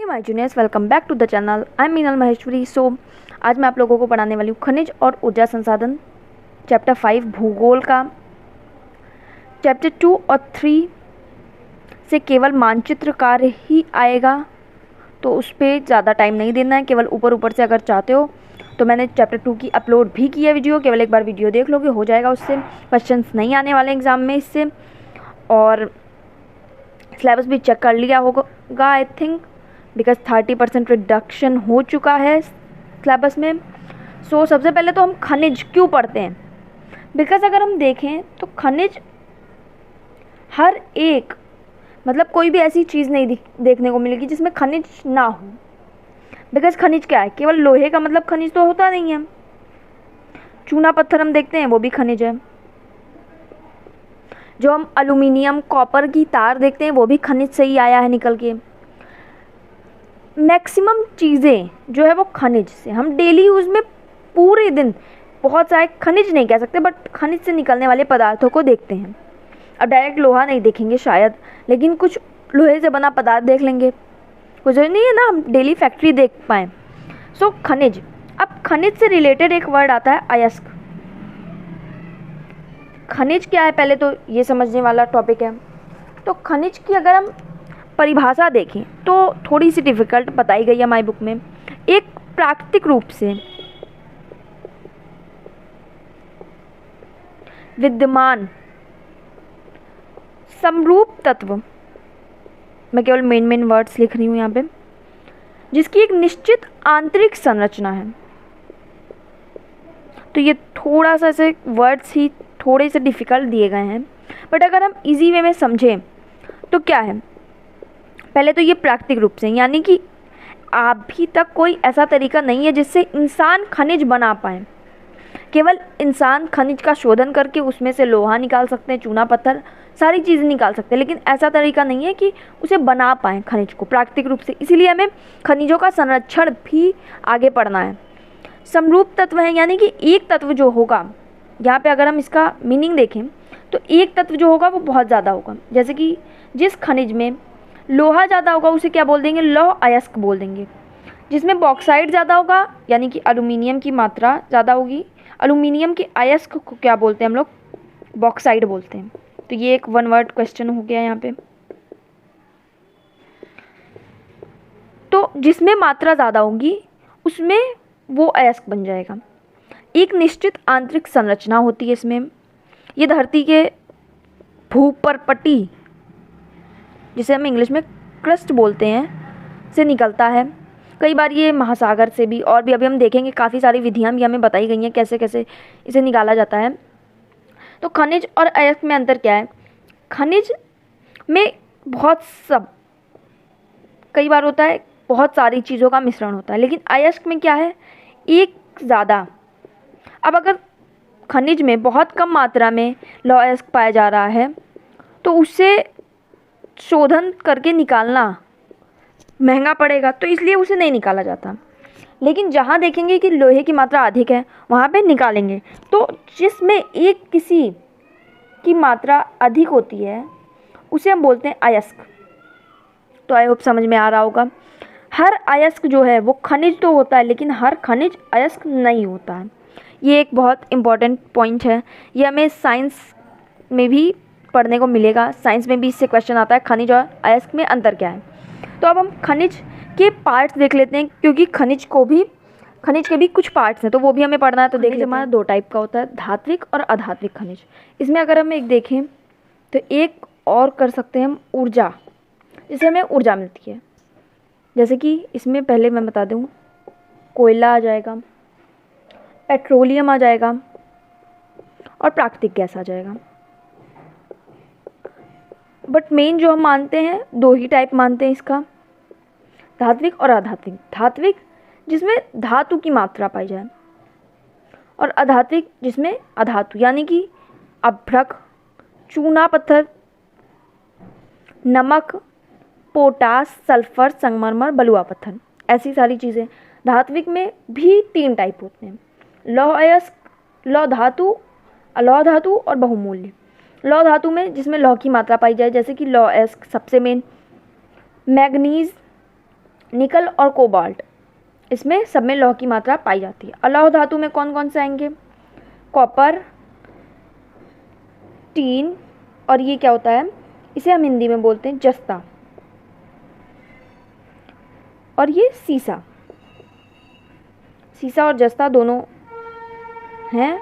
My juniors, welcome back to the channel. I am Meenal Maheshwari. आज मैं आप लोगों को पढ़ाने वाली हूँ खनिज और ऊर्जा संसाधन, चैप्टर 5 भूगोल का। चैप्टर 2 और 3 से केवल मानचित्र कार्य ही आएगा, तो उस पर ज़्यादा टाइम नहीं देना है। केवल ऊपर ऊपर से अगर चाहते हो तो मैंने चैप्टर 2 की अपलोड भी की है वीडियो, केवल एक बार वीडियो देख लोगे हो जाएगा। उससे क्वेश्चंस नहीं आने वाले एग्ज़ाम में इससे। और सिलेबस भी चेक कर लिया होगा आई थिंक, बिकॉज 30% रिडक्शन हो चुका है सिलेबस में। सबसे पहले तो हम खनिज क्यों पढ़ते हैं, बिकॉज अगर हम देखें तो खनिज हर एक मतलब कोई भी ऐसी चीज़ नहीं देखने को मिलेगी जिसमें खनिज ना हो। बिकॉज खनिज क्या है, केवल लोहे का मतलब खनिज तो होता नहीं है। चूना पत्थर हम देखते हैं वो भी खनिज है। जो हम एल्युमिनियम कॉपर की तार देखते हैं वो भी खनिज से ही आया है निकल के। मैक्सिमम चीज़ें जो है वो खनिज से, हम डेली यूज़ में पूरे दिन बहुत सारे, खनिज नहीं कह सकते बट खनिज से निकलने वाले पदार्थों को देखते हैं। अब डायरेक्ट लोहा नहीं देखेंगे शायद, लेकिन कुछ लोहे से बना पदार्थ देख लेंगे। कुछ नहीं है ना, हम डेली फैक्ट्री देख पाएँ। खनिज। अब खनिज से रिलेटेड एक वर्ड आता है अयस्क। खनिज क्या है पहले तो ये समझने वाला टॉपिक है। तो खनिज की अगर हम परिभाषा देखें तो थोड़ी सी डिफ़िकल्ट बताई गई है हमारी बुक में। एक प्राकृतिक रूप से विद्यमान समरूप तत्व, मैं केवल मेन वर्ड्स लिख रही हूँ यहाँ पे, जिसकी एक निश्चित आंतरिक संरचना है। तो ये थोड़ा सा ऐसे वर्ड्स ही थोड़े से डिफ़िकल्ट दिए गए हैं, बट अगर हम इजी वे में समझें तो क्या है, पहले तो ये प्राकृतिक रूप से, यानी कि अभी तक कोई ऐसा तरीका नहीं है जिससे इंसान खनिज बना पाए। केवल इंसान खनिज का शोधन करके उसमें से लोहा निकाल सकते हैं, चूना पत्थर सारी चीज़ें निकाल सकते हैं, लेकिन ऐसा तरीका नहीं है कि उसे बना पाएँ खनिज को प्राकृतिक रूप से। इसीलिए हमें खनिजों का संरक्षण भी आगे पढ़ना है। समरूप तत्व है, यानी कि एक तत्व जो होगा, यहाँ पे अगर हम इसका मीनिंग देखें तो एक तत्व जो होगा वो बहुत ज़्यादा होगा। जैसे कि जिस खनिज में लोहा ज़्यादा होगा उसे क्या बोल देंगे, लौह अयस्क बोल देंगे। जिसमें बॉक्साइड ज़्यादा होगा यानी कि एल्युमिनियम की मात्रा ज़्यादा होगी, एल्युमिनियम के अयस्क को क्या बोलते हैं हम लोग, बॉक्साइड बोलते हैं। तो ये एक वन वर्ड क्वेश्चन हो गया यहाँ पे। तो जिसमें मात्रा ज़्यादा होगी उसमें वो अयस्क बन जाएगा। एक निश्चित आंतरिक संरचना होती है इसमें। ये धरती के भूपर्पटी, जिसे हम इंग्लिश में क्रस्ट बोलते हैं, से निकलता है। कई बार ये महासागर से भी, और भी अभी हम देखेंगे काफ़ी सारी विधियां भी हमें बताई गई हैं कैसे कैसे इसे निकाला जाता है। तो खनिज और अयस्क में अंतर क्या है, खनिज में कई बार होता है बहुत सारी चीज़ों का मिश्रण होता है, लेकिन अयस्क में क्या है, एक ज़्यादा। अब अगर खनिज में बहुत कम मात्रा में लौह अयस्क पाया जा रहा है तो उससे शोधन करके निकालना महंगा पड़ेगा, तो इसलिए उसे नहीं निकाला जाता। लेकिन जहाँ देखेंगे कि लोहे की मात्रा अधिक है वहाँ पे निकालेंगे। तो जिसमें एक किसी की मात्रा अधिक होती है उसे हम बोलते हैं अयस्क। तो आई होप समझ में आ रहा होगा। हर अयस्क जो है वो खनिज तो होता है, लेकिन हर खनिज अयस्क नहीं होता है। ये एक बहुत इम्पॉर्टेंट पॉइंट है। ये हमें साइंस में भी पढ़ने को मिलेगा। साइंस में भी इससे क्वेश्चन आता है, खनिज और अयस्क में अंतर क्या है। तो अब हम खनिज के पार्ट्स देख लेते हैं, क्योंकि खनिज के भी कुछ पार्ट्स हैं तो वो भी हमें पढ़ना है। तो देखिए, हमारा दो टाइप का होता है, धात्विक और अधात्विक खनिज। इसमें अगर हम एक देखें तो एक और कर सकते हैं हम ऊर्जा, जिससे हमें ऊर्जा मिलती है। जैसे कि इसमें पहले मैं बता दूँ, कोयला आ जाएगा, पेट्रोलियम आ जाएगा और प्राकृतिक गैस आ जाएगा। बट मेन जो हम मानते हैं, दो ही टाइप मानते हैं इसका, धात्विक और अधात्विक। धात्विक जिसमें धातु की मात्रा पाई जाए, और अधात्विक जिसमें अधातु, यानी कि अभ्रक, चूना पत्थर, नमक, पोटास, सल्फर, संगमरमर, बलुआ पत्थर, ऐसी सारी चीज़ें। धात्विक में भी 3 टाइप होते हैं, लौह अयस्क, लौह धातु, अलौह धातु और बहुमूल्य। लौह धातु में जिसमें लौह की मात्रा पाई जाए, जैसे कि लौह अयस्क सबसे मेन, मैग्नीज निकल और कोबाल्ट, इसमें सब में लौह की मात्रा पाई जाती है। अलौह धातु में कौन कौन से आएंगे? कॉपर, टीन, और ये क्या होता है, इसे हम हिंदी में बोलते हैं जस्ता, और ये सीसा। सीसा और जस्ता दोनों हैं,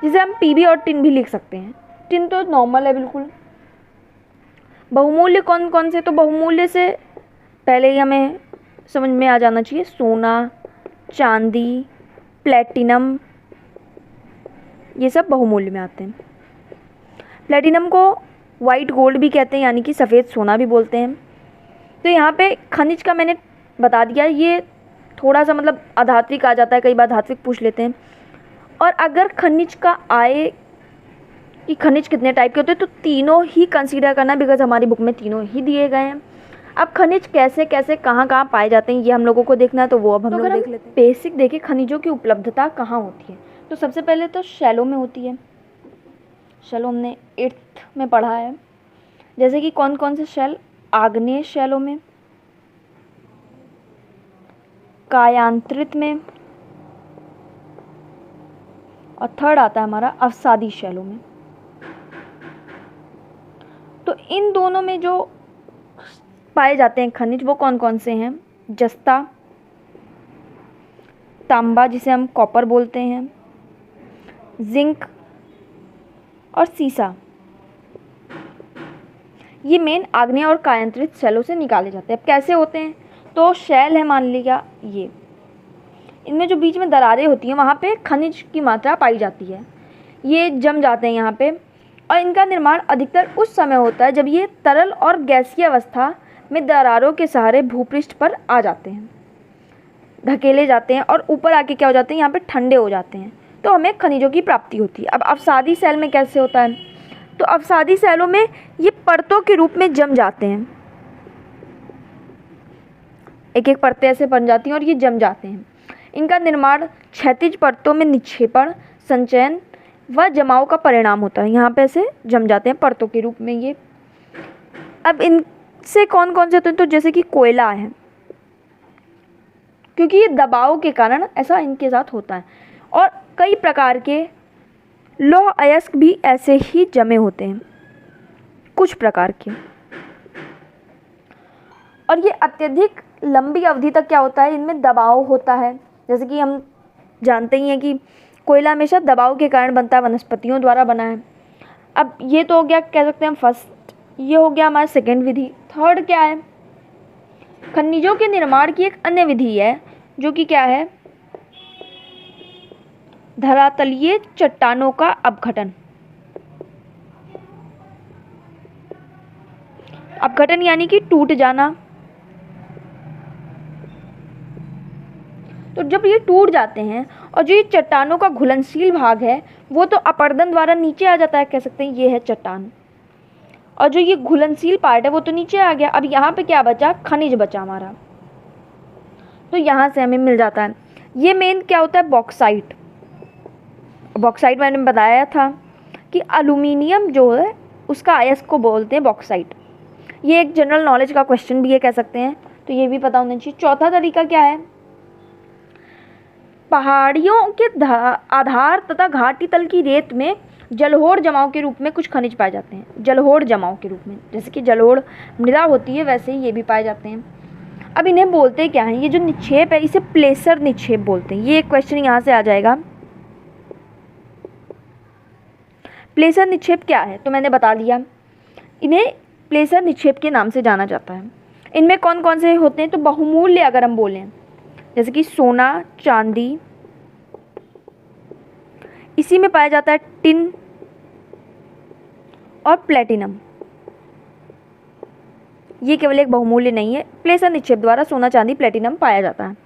जिसे हम पीबी और टिन भी लिख सकते हैं। टिन तो नॉर्मल है बिल्कुल। बहुमूल्य कौन कौन से? तो बहुमूल्य से पहले ही हमें समझ में आ जाना चाहिए सोना, चांदी, प्लेटिनम, ये सब बहुमूल्य में आते हैं। प्लेटिनम को वाइट गोल्ड भी कहते हैं, यानी कि सफ़ेद सोना भी बोलते हैं। तो यहाँ पे खनिज का मैंने बता दिया, ये थोड़ा सा मतलब अधात्विक आ जाता है, कई बार धात्विक पूछ लेते हैं। और अगर खनिज का आए कि खनिज कितने टाइप के होते हैं, तो तीनों ही कंसीडर करना, बिकॉज हमारी बुक में तीनों ही दिए गए हैं। अब खनिज कैसे कैसे कहाँ कहाँ पाए जाते हैं ये हम लोगों को देखना है, तो वो अब हम लोग देख लेते हैं। बेसिक देखें खनिजों की उपलब्धता कहाँ होती है, तो सबसे पहले तो शैलों में होती है। शैलो हमने 8th में पढ़ा है, जैसे कि कौन कौन से शैल? आग्नेय शैलों में, कायांतरित में, और थर्ड आता है हमारा अवसादी शैलों में। तो इन दोनों में जो पाए जाते हैं खनिज वो कौन कौन से हैं? जस्ता, तांबा जिसे हम कॉपर बोलते हैं, जिंक और सीसा। ये मेन आग्नेय और कायांतरित शैलों से निकाले जाते हैं। अब कैसे होते हैं? तो शैल है मान लिया ये, इनमें जो बीच में दरारें होती हैं वहाँ पे खनिज की मात्रा पाई जाती है। ये जम जाते हैं यहाँ पे, और इनका निर्माण अधिकतर उस समय होता है जब ये तरल और गैसीय अवस्था में दरारों के सहारे भूपृष्ठ पर आ जाते हैं, धकेले जाते हैं और ऊपर आके क्या हो जाते हैं, यहाँ पे ठंडे हो जाते हैं, तो हमें खनिजों की प्राप्ति होती है। अब अवसादी सेल में कैसे होता है? तो अवसादी सेलों में ये परतों के रूप में जम जाते हैं, एक एक परतें ऐसे बन जाती हैं और ये जम जाते हैं। इनका निर्माण क्षैतिज परतों में निक्षेपण, संचयन व जमाव का परिणाम होता है। यहाँ पे ऐसे जम जाते हैं परतों के रूप में ये। अब इनसे कौन कौन से होते हैं? तो जैसे कि कोयला है, क्योंकि ये दबाव के कारण ऐसा इनके साथ होता है, और कई प्रकार के लौह अयस्क भी ऐसे ही जमे होते हैं, कुछ प्रकार के। और ये अत्यधिक लंबी अवधि तक क्या होता है, इनमें दबाव होता है। जैसे कि हम जानते ही हैं कि कोयला हमेशा दबाव के कारण बनता है, वनस्पतियों द्वारा बना है। अब ये तो हो गया, कह सकते हैं फर्स्ट, ये हो गया हमारा सेकेंड विधि। थर्ड क्या है? खनिजों के निर्माण की एक अन्य विधि है, जो कि क्या है? धरातलीय चट्टानों का अपघटन। अपघटन यानी कि टूट जाना। तो जब ये टूट जाते हैं और जो ये चट्टानों का घुलनशील भाग है वो तो अपरदन द्वारा नीचे आ जाता है, कह सकते हैं ये है चट्टान, और जो ये घुलनशील पार्ट है वो तो नीचे आ गया। अब यहाँ पे क्या बचा? खनिज बचा हमारा, तो यहाँ से हमें मिल जाता है। ये मेन क्या होता है? बॉक्साइट। बॉक्साइट मैंने बताया था कि एल्यूमिनियम जो है उसका अयस्क को बोलते हैं बॉक्साइट। ये एक जनरल नॉलेज का क्वेश्चन भी है, कह सकते हैं, तो ये भी पता होना चाहिए। चौथा तरीका क्या है? पहाड़ियों के आधार तथा घाटी तल की रेत में जलोढ़ जमाव के रूप में कुछ खनिज पाए जाते हैं। जलोढ़ जमाव के रूप में, जैसे कि जलोढ़ मृदा होती है वैसे ही ये भी पाए जाते हैं। अब इन्हें बोलते क्या हैं? ये जो निक्षेप है इसे प्लेसर निक्षेप बोलते हैं। ये एक क्वेश्चन यहाँ से आ जाएगा, प्लेसर निक्षेप क्या है? तो मैंने बता दिया, इन्हें प्लेसर निक्षेप के नाम से जाना जाता है। इनमें कौन कौन से होते हैं? तो बहुमूल्य अगर हम बोलें, जैसे कि सोना, चांदी, इसी में पाया जाता है टिन और प्लेटिनम। ये केवल एक बहुमूल्य नहीं है, प्लेसर निक्षेप द्वारा सोना, चांदी, प्लेटिनम पाया जाता है।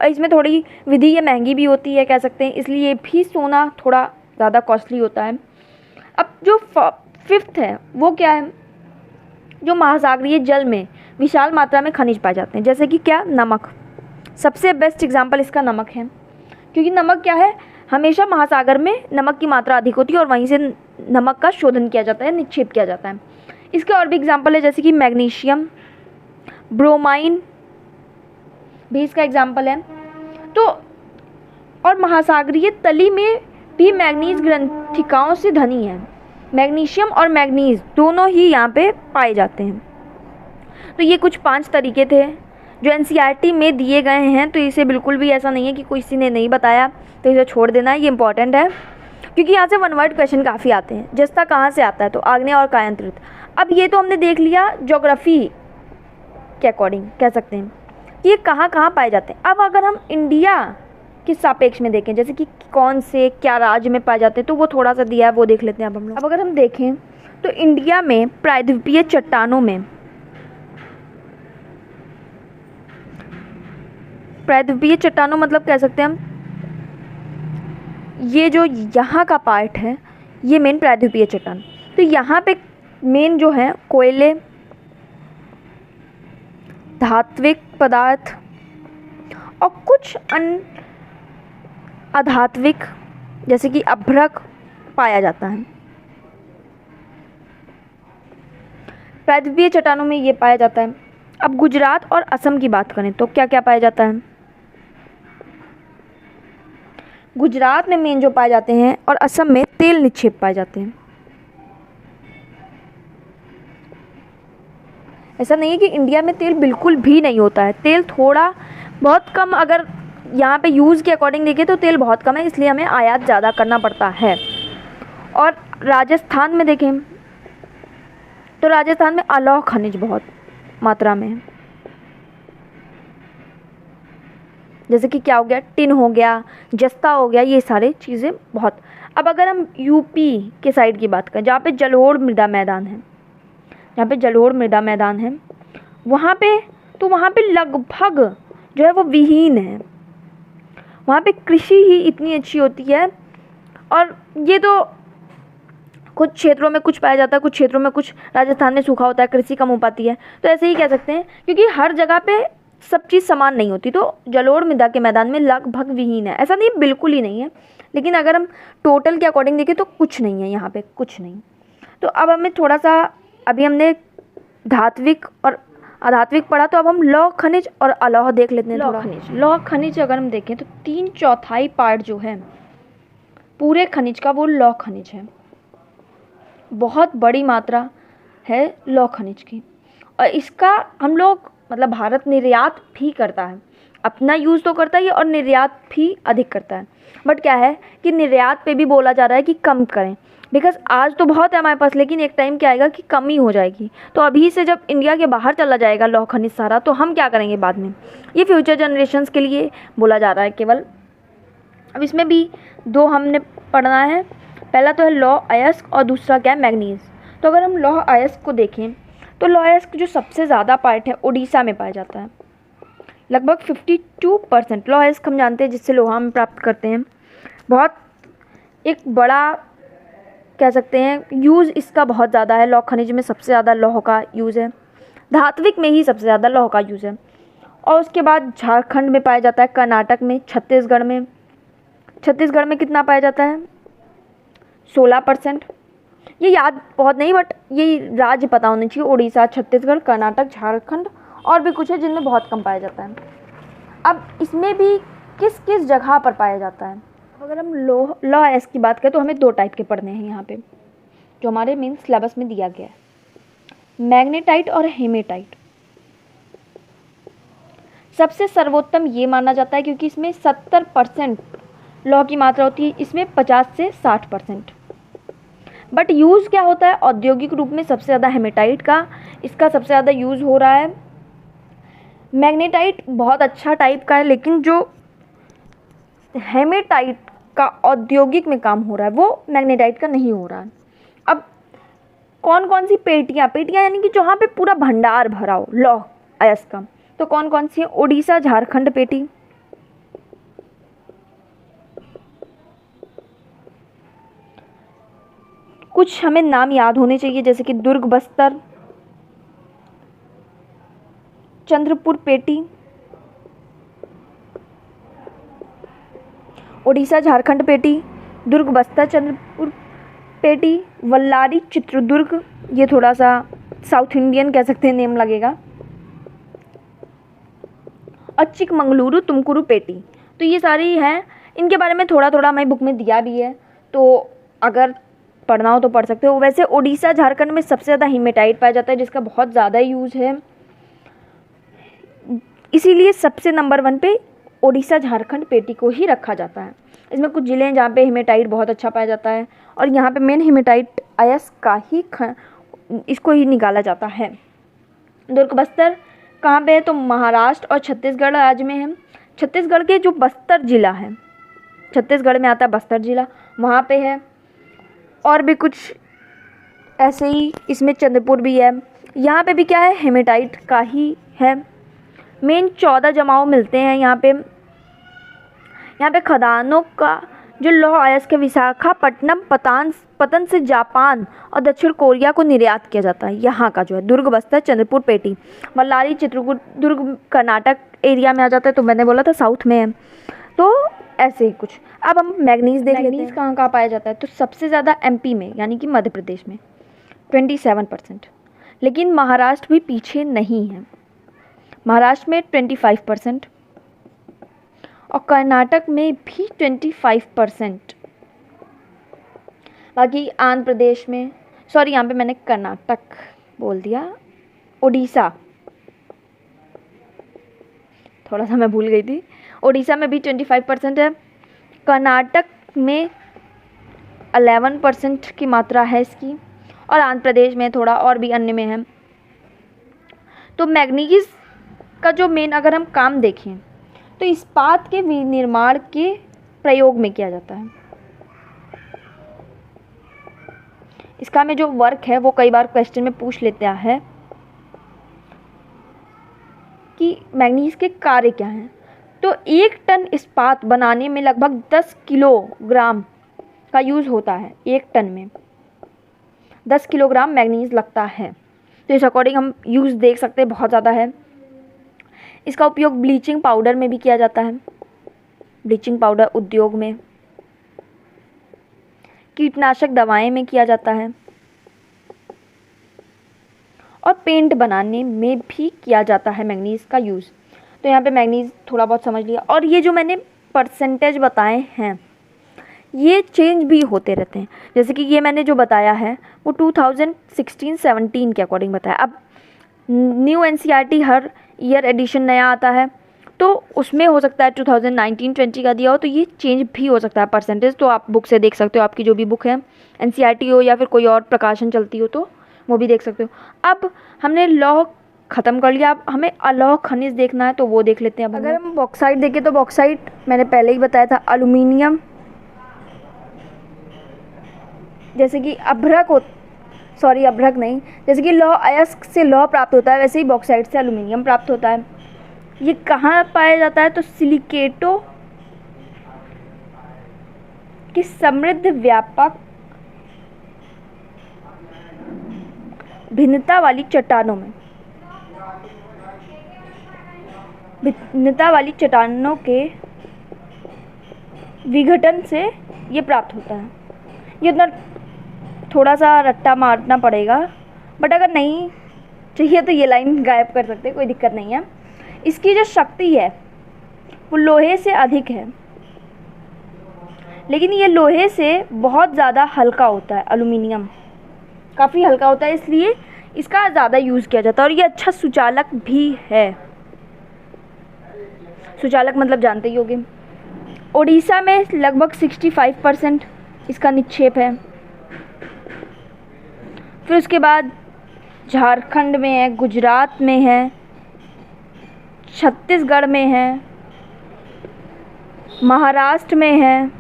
और इसमें थोड़ी विधि ये महंगी भी होती है, कह सकते हैं, इसलिए भी सोना थोड़ा ज़्यादा कॉस्टली होता है। अब जो फिफ्थ है वो क्या है? जो महासागरीय जल में विशाल मात्रा में खनिज पाए जाते हैं, जैसे कि क्या? नमक। सबसे बेस्ट एग्जाम्पल इसका नमक है, क्योंकि नमक क्या है? हमेशा महासागर में नमक की मात्रा अधिक होती है और वहीं से नमक का शोधन किया जाता है, निक्षेप किया जाता है। इसके और भी एग्जाम्पल है, जैसे कि मैग्नीशियम, ब्रोमाइन, भी इसका एग्जाम्पल है। तो और महासागरीय तली में भी मैग्नीज ग्रंथिकाओं से धनी है। मैग्नीशियम और मैग्नीज दोनों ही यहाँ पे पाए जाते हैं। तो ये कुछ 5 तरीके थे जो एनसीईआरटी में दिए गए हैं। तो इसे बिल्कुल भी ऐसा नहीं है कि किसी ने नहीं बताया तो इसे छोड़ देना है, ये इंपॉर्टेंट है क्योंकि यहाँ से 1 वर्ड क्वेश्चन काफ़ी आते हैं। जस्ता कहाँ से आता है, तो आग्नेय और कायांतरित। अब ये तो हमने देख लिया ज्योग्राफी के अकॉर्डिंग, कह सकते हैं कि ये कहाँ कहाँ पाए जाते हैं। अब अगर हम इंडिया के सापेक्ष में देखें, जैसे कि कौन से क्या राज्य में पाए जाते हैं, तो वो थोड़ा सा दिया है, वो देख लेते हैं अब हम लोग। अब अगर हम देखें तो इंडिया में प्रायद्वीपीय चट्टानों में, प्रायद्वीपीय चट्टानों मतलब कह सकते हैं हम, ये जो यहाँ का पार्ट है ये मेन प्रायद्वीपीय चट्टान। तो यहाँ पे मेन जो है कोयले, धात्विक पदार्थ और कुछ अधात्विक जैसे कि अभ्रक पाया जाता है। प्रायद्वीपीय चट्टानों में ये पाया जाता है। अब गुजरात और असम की बात करें तो क्या क्या पाया जाता है। गुजरात में मेन जो पाए जाते हैं और असम में तेल निक्षेप पाए जाते हैं। ऐसा नहीं है कि इंडिया में तेल बिल्कुल भी नहीं होता है, तेल थोड़ा बहुत कम, अगर यहाँ पे यूज़ के अकॉर्डिंग देखें तो तेल बहुत कम है, इसलिए हमें आयात ज़्यादा करना पड़ता है। और राजस्थान में देखें तो राजस्थान में अलौह खनिज बहुत मात्रा में है, जैसे कि क्या हो गया, टिन हो गया, जस्ता हो गया, ये सारे चीज़ें बहुत। अब अगर हम यूपी के साइड की बात करें, जहाँ पे जलोढ़ मृदा मैदान है, जहाँ पे जलोढ़ मृदा मैदान है, वहाँ पे लगभग जो है वो विहीन है। वहाँ पे कृषि ही इतनी अच्छी होती है। और ये तो कुछ क्षेत्रों में कुछ पाया जाता है, कुछ क्षेत्रों में, कुछ राजस्थान में सूखा होता है, कृषि कम हो पाती है। तो ऐसे ही कह सकते हैं क्योंकि हर जगह पे सब चीज़ समान नहीं होती। तो जलोढ़ मृदा के मैदान में लगभग विहीन है, ऐसा नहीं बिल्कुल ही नहीं है, लेकिन अगर हम टोटल के अकॉर्डिंग देखें तो कुछ नहीं है यहाँ पे, कुछ नहीं। तो अब हमें थोड़ा सा, अभी हमने धात्विक और अधात्विक पढ़ा, तो अब हम लौह खनिज और अलौह देख लेते हैं। लौह खनिज अगर हम देखें तो 3/4 पार्ट जो है पूरे खनिज का वो लौह खनिज है। बहुत बड़ी मात्रा है लौह खनिज की, और इसका हम लोग मतलब भारत निर्यात भी करता है, अपना यूज़ तो करता ही है और निर्यात भी अधिक करता है। बट क्या है कि निर्यात पे भी बोला जा रहा है कि कम करें, बिकॉज आज तो बहुत है हमारे पास, लेकिन एक टाइम क्या आएगा कि कमी हो जाएगी। तो अभी से जब इंडिया के बाहर चला जाएगा लौह खनिज सारा, तो हम क्या करेंगे बाद में, ये फ्यूचर जनरेशन्स के लिए बोला जा रहा है केवल। अब इसमें भी 2 हमने पढ़ना है, पहला तो है लौह अयस्क और दूसरा क्या है, मैग्नीज। तो अगर हम लौह अयस्क को देखें तो लौह अयस्क जो सबसे ज़्यादा पार्ट है उड़ीसा में पाया जाता है, लगभग 52% लौह अयस्क हम जानते हैं जिससे लोहा हम प्राप्त करते हैं। बहुत एक बड़ा कह सकते हैं यूज़ इसका बहुत ज़्यादा है। लौह खनिज में सबसे ज़्यादा लौह का यूज़ है, धात्विक में ही सबसे ज़्यादा लौह का यूज़ है। और उसके बाद झारखंड में पाया जाता है, कर्नाटक में, छत्तीसगढ़ में कितना पाया जाता है, 16%। ये याद बहुत नहीं, बट ये राज्य पता होने चाहिए, उड़ीसा, छत्तीसगढ़, कर्नाटक, झारखंड और भी कुछ है जिनमें बहुत कम पाया जाता है। अब इसमें भी किस किस जगह पर पाया जाता है। अगर हम लौह अयस्क की बात करें तो हमें 2 टाइप के पढ़ने हैं यहाँ पे, जो हमारे मेन सिलेबस में दिया गया है, मैग्नेटाइट और हेमेटाइट। सबसे सर्वोत्तम ये माना जाता है क्योंकि इसमें 70% लौह की मात्रा होती है, इसमें 50 से 60%। बट यूज़ क्या होता है, औद्योगिक रूप में सबसे ज़्यादा हेमेटाइट का, इसका सबसे ज़्यादा यूज़ हो रहा है। मैग्नेटाइट बहुत अच्छा टाइप का है, लेकिन जो हेमेटाइट का औद्योगिक में काम हो रहा है वो मैग्नेटाइट का नहीं हो रहा है। अब कौन कौन सी पेटियाँ यानी कि जहाँ पे पूरा भंडार भरा हो लौह अयस्क का, तो कौन कौन सी है, उड़ीसा झारखंड पेटी, कुछ हमें नाम याद होने चाहिए जैसे कि दुर्ग बस्तर, चंद्रपुर पेटी, उड़ीसा झारखंड पेटी, दुर्ग बस्तर चंद्रपुर पेटी, वल्लारी चित्रदुर्ग, ये थोड़ा सा साउथ इंडियन कह सकते हैं नेम लगेगा, और चिकमंगलुरु तुमकुरू पेटी। तो ये सारी हैं, इनके बारे में थोड़ा थोड़ा हमारी बुक में दिया भी है, तो अगर पढ़ना हो तो पढ़ सकते हो। वैसे उड़ीसा झारखंड में सबसे ज़्यादा हीमेटाइट पाया जाता है, जिसका बहुत ज़्यादा यूज़ है, इसीलिए सबसे नंबर 1 पे उड़ीसा झारखंड पेटी को ही रखा जाता है। इसमें कुछ ज़िले हैं जहाँ पे हीमेटाइट बहुत अच्छा पाया जाता है, और यहाँ पे मेन हीमेटाइट अयस्क का ही इसको ही निकाला जाता है। दुर्ग बस्तर कहाँ पे है? तो महाराष्ट्र और छत्तीसगढ़ राज्य में है। छत्तीसगढ़ के जो बस्तर ज़िला है, छत्तीसगढ़ में आता है बस्तर ज़िला, वहाँ पे है। और भी कुछ ऐसे ही इसमें चंद्रपुर भी है। यहाँ पे भी क्या है? हेमेटाइट का ही है। मेन 14 जमाव मिलते हैं यहाँ पे खदानों का जो लौह अयस्क के विशाखापट्टनम पतन से जापान और दक्षिण कोरिया को निर्यात किया जाता है। यहाँ का जो है दुर्ग बस्तर चंद्रपुर पेटी बल्लारी चित्रकूट दुर्ग कर्नाटक एरिया में आ जाता है, तो मैंने बोला था साउथ में है। तो ऐसे ही कुछ। अब हम मैग्नीज देख लेते हैं। मैग्नीज कहाँ कहाँ पाया जाता है? तो सबसे ज़्यादा एमपी में, यानी कि मध्य प्रदेश में 27%, लेकिन महाराष्ट्र भी पीछे नहीं है। महाराष्ट्र में 25% और कर्नाटक में भी 25%। बाकी आंध्र प्रदेश में, सॉरी यहाँ पे मैंने कर्नाटक बोल दिया, उड़ीसा, थोड़ा सा मैं भूल गई थी, उड़ीसा में भी 25% है। कर्नाटक में 11% की मात्रा है इसकी, और आंध्र प्रदेश में थोड़ा और भी अन्य में है। तो मैग्नीज का जो मेन अगर हम काम देखें तो इस्पात के विनिर्माण के प्रयोग में किया जाता है। इसका में जो वर्क है वो कई बार क्वेश्चन में पूछ लेता है कि मैग्नीज के कार्य क्या हैं। तो 1 टन इस्पात बनाने में लगभग 10 किलोग्राम का यूज़ होता है। 1 टन में 10 किलोग्राम मैग्नीज लगता है। तो इस अकॉर्डिंग हम यूज़ देख सकते हैं, बहुत ज़्यादा है। इसका उपयोग ब्लीचिंग पाउडर में भी किया जाता है, ब्लीचिंग पाउडर उद्योग में, कीटनाशक दवाएं में किया जाता है, और पेंट बनाने में भी किया जाता है मैग्नीज का यूज़। तो यहाँ पे मैग्नीज थोड़ा बहुत समझ लिया। और ये जो मैंने परसेंटेज बताए हैं ये चेंज भी होते रहते हैं। जैसे कि ये मैंने जो बताया है वो 2016-17 के अकॉर्डिंग बताया। अब न्यू एनसीईआरटी हर ईयर एडिशन नया आता है, तो उसमें हो सकता है 2019-20 का दिया हो, तो ये चेंज भी हो सकता है परसेंटेज। तो आप बुक से देख सकते हो, आपकी जो भी बुक है एनसीईआरटी हो या फिर कोई और प्रकाशन चलती हो तो वो भी देख सकते हो। अब हमने लौह ख़त्म कर लिया, अब हमें अलौह खनिज देखना है तो वो देख लेते हैं। अब अगर हम बॉक्साइट देखें तो बॉक्साइट मैंने पहले ही बताया था, एल्यूमिनियम, जैसे कि अभ्रक नहीं, जैसे कि लौह अयस्क से लौह प्राप्त होता है, वैसे ही बॉक्साइट से एल्यूमिनियम प्राप्त होता है। ये कहाँ पाया जाता है? तो सिलिकेटों की समृद्ध व्यापक भिन्नता वाली चट्टानों में, भिन्नता वाली चट्टानों के विघटन से ये प्राप्त होता है। ये उतना थोड़ा सा रट्टा मारना पड़ेगा, बट अगर नहीं चाहिए तो ये लाइन गायब कर सकते हैं, कोई दिक्कत नहीं है। इसकी जो शक्ति है वो लोहे से अधिक है, लेकिन ये लोहे से बहुत ज़्यादा हल्का होता है। एल्यूमिनियम काफ़ी हल्का होता है, इसलिए इसका ज़्यादा यूज़ किया जाता है। और ये अच्छा सुचालक भी है। सुचालक मतलब जानते ही होंगे। ओडिशा में लगभग 65% इसका निक्षेप है। फिर उसके बाद झारखंड में है, गुजरात में है, छत्तीसगढ़ में है, महाराष्ट्र में है,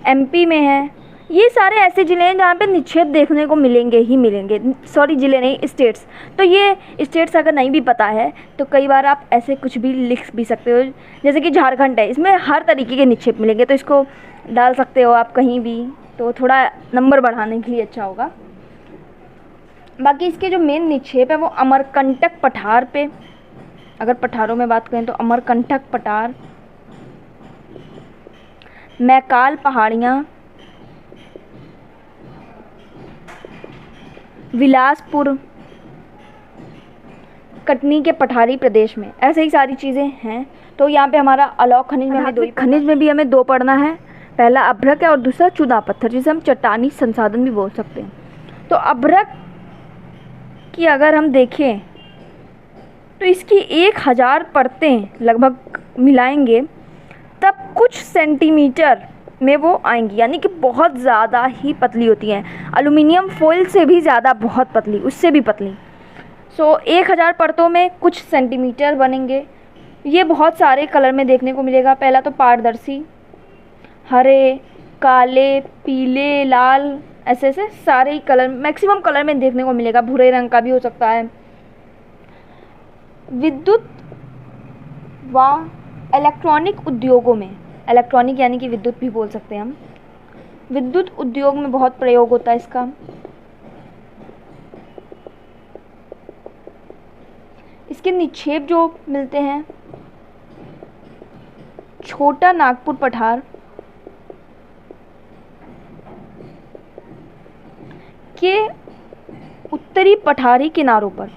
एमपी में है। ये सारे ऐसे ज़िले हैं जहाँ पे निक्षेप देखने को मिलेंगे ही मिलेंगे। सॉरी, ज़िले नहीं, स्टेट्स। तो ये स्टेट्स अगर नहीं भी पता है तो कई बार आप ऐसे कुछ भी लिख भी सकते हो, जैसे कि झारखंड है, इसमें हर तरीके के निक्षेप मिलेंगे, तो इसको डाल सकते हो आप कहीं भी, तो थोड़ा नंबर बढ़ाने के लिए अच्छा होगा। बाकी इसके जो मेन निक्षेप है वो अमरकंटक पठार पे, अगर पठारों में बात करें तो अमरकंटक पठार, मैकाल पहाड़ियाँ, विलासपुर, कटनी के पठारी प्रदेश में, ऐसे ही सारी चीज़ें हैं। तो यहाँ पे हमारा अलौह खनिज में हमें खनिज में भी हमें दो पढ़ना है, पहला अभ्रक है और दूसरा चूना पत्थर, जिसे हम चट्टानी संसाधन भी बोल सकते हैं। तो अभ्रक की अगर हम देखें तो इसकी 1000 परतें लगभग मिलाएंगे तब कुछ सेंटीमीटर में वो आएंगी, यानी कि बहुत ज़्यादा ही पतली होती हैं। एल्युमिनियम फॉइल से भी ज़्यादा बहुत पतली, उससे भी पतली। 1000 परतों में कुछ सेंटीमीटर बनेंगे। ये बहुत सारे कलर में देखने को मिलेगा। पहला तो पारदर्शी, हरे, काले, पीले, लाल, ऐसे ऐसे सारे ही कलर, मैक्सिमम कलर में देखने को मिलेगा। भूरे रंग का भी हो सकता है। विद्युत व इलेक्ट्रॉनिक उद्योगों में, इलेक्ट्रॉनिक यानी कि विद्युत भी बोल सकते हैं हम, विद्युत उद्योग में बहुत प्रयोग होता है इसका। इसके निक्षेप जो मिलते हैं छोटा नागपुर पठार के उत्तरी पठारी किनारों पर,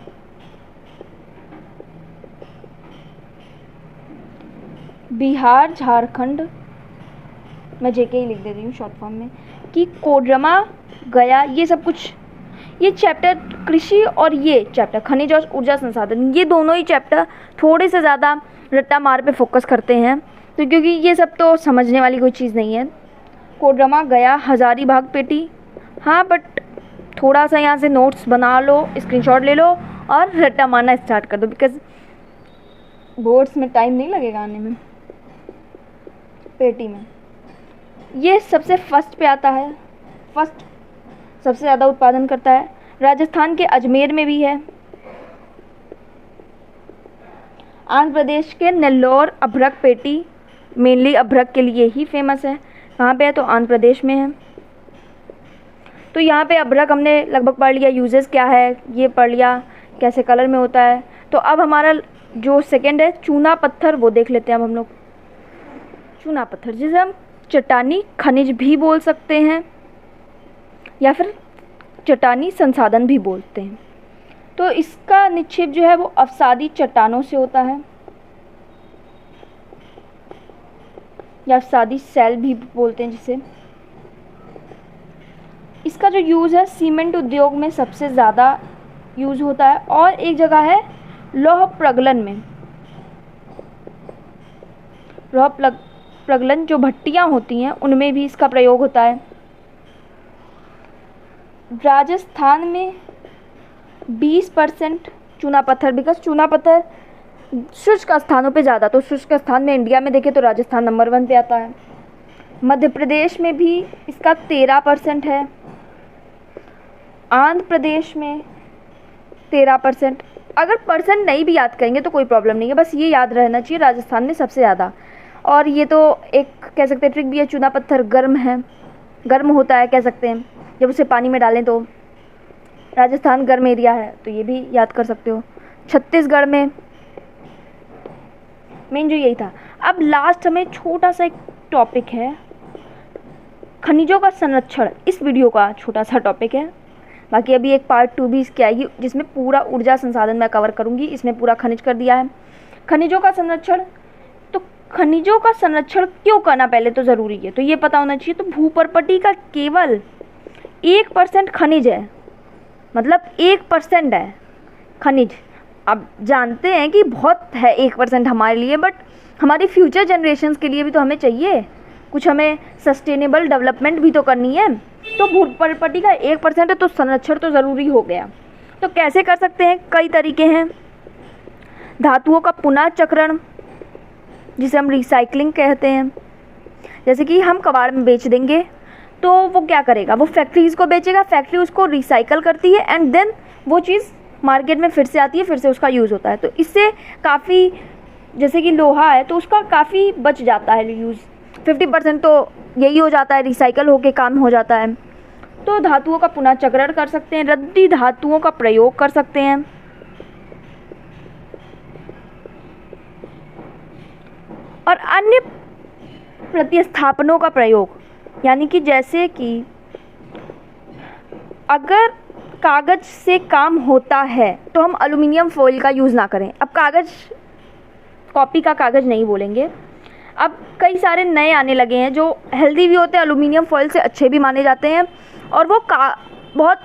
बिहार, झारखंड, मैं जेके ही लिख दे रही हूँ शॉर्ट फॉर्म में, कि कोडरमा, गया, ये सब कुछ, ये चैप्टर कृषि और ये चैप्टर खनिज और ऊर्जा संसाधन, ये दोनों ही चैप्टर थोड़े से ज़्यादा रट्टा मार पे फोकस करते हैं। तो क्योंकि ये सब तो समझने वाली कोई चीज़ नहीं है। कोडरमा, गया, हजारीबाग पेटी, हाँ, बट थोड़ा सा यहाँ से नोट्स बना लो, स्क्रीनशॉट ले लो और रट्टा मारना स्टार्ट कर दो, बिकॉज बोर्ड्स में टाइम नहीं लगेगा आने में। पेटी में ये सबसे फर्स्ट पे आता है, फर्स्ट सबसे ज़्यादा उत्पादन करता है। राजस्थान के अजमेर में भी है। आंध्र प्रदेश के नेल्लोर अभ्रक पेटी मेनली अभ्रक के लिए ही फेमस है। कहाँ पे है? तो आंध्र प्रदेश में है। तो यहाँ पे अभ्रक हमने लगभग पढ़ लिया, यूजेस क्या है ये पढ़ लिया, कैसे कलर में होता है। तो अब हमारा जो सेकंड है चूना पत्थर, वो देख लेते हैं अब हम लोग। चूना पत्थर जिसे हम चट्टानी खनिज भी बोल सकते हैं या फिर चट्टानी संसाधन भी बोलते हैं। तो इसका निक्षेप जो है वो अवसादी चट्टानों से होता है या अवसादी सेल भी बोलते हैं जिसे। इसका जो यूज़ है सीमेंट उद्योग में सबसे ज़्यादा यूज़ होता है और एक जगह है लौह प्रगलन में। लौह प्रगलन जो भट्टियाँ होती हैं उनमें भी इसका प्रयोग होता है। राजस्थान में 20% चूना पत्थर, बिकॉज चूना पत्थर शुष्क स्थानों पे ज़्यादा, तो शुष्क स्थान में इंडिया में देखें तो राजस्थान नंबर 1 पे आता है। मध्य प्रदेश में भी इसका 13% है। आंध्र प्रदेश में 13%। अगर परसेंट नहीं भी याद करेंगे तो कोई प्रॉब्लम नहीं है, बस ये याद रहना चाहिए राजस्थान में सबसे ज़्यादा। और ये तो एक कह सकते हैं ट्रिक भी है, चूना पत्थर गर्म है, गर्म होता है कह सकते हैं, जब उसे पानी में डालें तो राजस्थान गर्म एरिया है, तो ये भी याद कर सकते हो। छत्तीसगढ़ में मेन जो यही था। अब लास्ट में छोटा सा एक टॉपिक है खनिजों का संरक्षण। इस वीडियो का छोटा सा टॉपिक है, बाकी अभी एक पार्ट 2 भी इसकी आएगी जिसमें पूरा ऊर्जा संसाधन मैं कवर करूँगी। इसमें पूरा खनिज कर दिया है। खनिजों का संरक्षण, तो खनिजों का संरक्षण क्यों करना पहले तो ज़रूरी है, तो ये पता होना चाहिए। तो भूपर्पटी का केवल 1% खनिज है, मतलब 1% है खनिज। अब जानते हैं कि बहुत है 1% हमारे लिए, बट हमारी फ्यूचर जनरेशन्स के लिए भी तो हमें चाहिए कुछ, हमें सस्टेनेबल डेवलपमेंट भी तो करनी है। तो भूपर्पटी का 1% है, तो संरक्षण तो ज़रूरी हो गया। तो कैसे कर सकते हैं? कई तरीके हैं। धातुओं का पुनः चक्रण, जिसे हम रिसाइकलिंग कहते हैं। जैसे कि हम कबाड़ में बेच देंगे तो वो क्या करेगा, वो फैक्ट्रीज़ को बेचेगा, फैक्ट्री उसको रिसाइकल करती है एंड देन वो चीज़ मार्केट में फिर से आती है, फिर से उसका यूज़ होता है। तो इससे काफ़ी, जैसे कि लोहा है तो उसका काफ़ी बच जाता है यूज़, 50% तो यही हो जाता है, रिसाइकल होके काम हो जाता है। तो धातुओं का पुनः चक्रण कर सकते हैं, रद्दी धातुओं का प्रयोग कर सकते हैं। और अन्य प्रतिस्थापनों का प्रयोग, यानी कि जैसे कि अगर कागज़ से काम होता है तो हम एल्युमिनियम फॉइल का यूज़ ना करें। अब कागज़, कॉपी का कागज़ नहीं बोलेंगे। अब कई सारे नए आने लगे हैं जो हेल्दी भी होते हैं, एल्युमिनियम फॉइल से अच्छे भी माने जाते हैं, और वो बहुत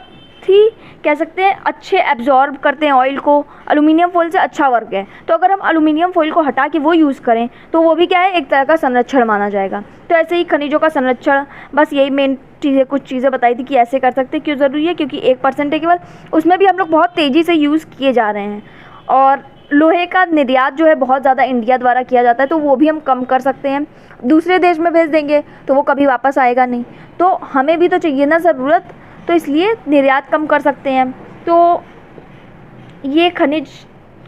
ही कह सकते हैं अच्छे एब्जॉर्ब करते हैं ऑयल को। एल्युमिनियम फॉइल से अच्छा वर्क है, तो अगर हम एल्युमिनियम फॉइल को हटा के वो यूज़ करें तो वो भी क्या है, एक तरह का संरक्षण माना जाएगा। तो ऐसे ही खनिजों का संरक्षण, बस यही मेन चीज़ें, कुछ चीज़ें बताई थी कि ऐसे कर सकते हैं। क्यों ज़रूरी है? क्योंकि 1% है केवल, उसमें भी हम लोग बहुत तेज़ी से यूज़ किए जा रहे हैं। और लोहे का निर्यात जो है बहुत ज़्यादा इंडिया द्वारा किया जाता है, तो वो भी हम कम कर सकते हैं। दूसरे देश में भेज देंगे तो वो कभी वापस आएगा नहीं, तो हमें भी तो चाहिए ना ज़रूरत, तो इसलिए निर्यात कम कर सकते हैं। तो ये खनिज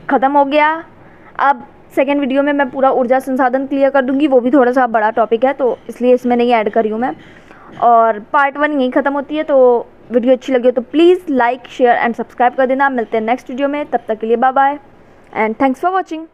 ख़त्म हो गया। अब सेकेंड वीडियो में मैं पूरा ऊर्जा संसाधन क्लियर कर दूंगी, वो भी थोड़ा सा बड़ा टॉपिक है तो इसलिए इसमें नहीं ऐड करी हूँ मैं। और पार्ट 1 यहीं ख़त्म होती है। तो वीडियो अच्छी लगी हो तो please like, share and subscribe कर देना। मिलते हैं नेक्स्ट वीडियो में, तब तक के लिए bye bye and thanks for watching.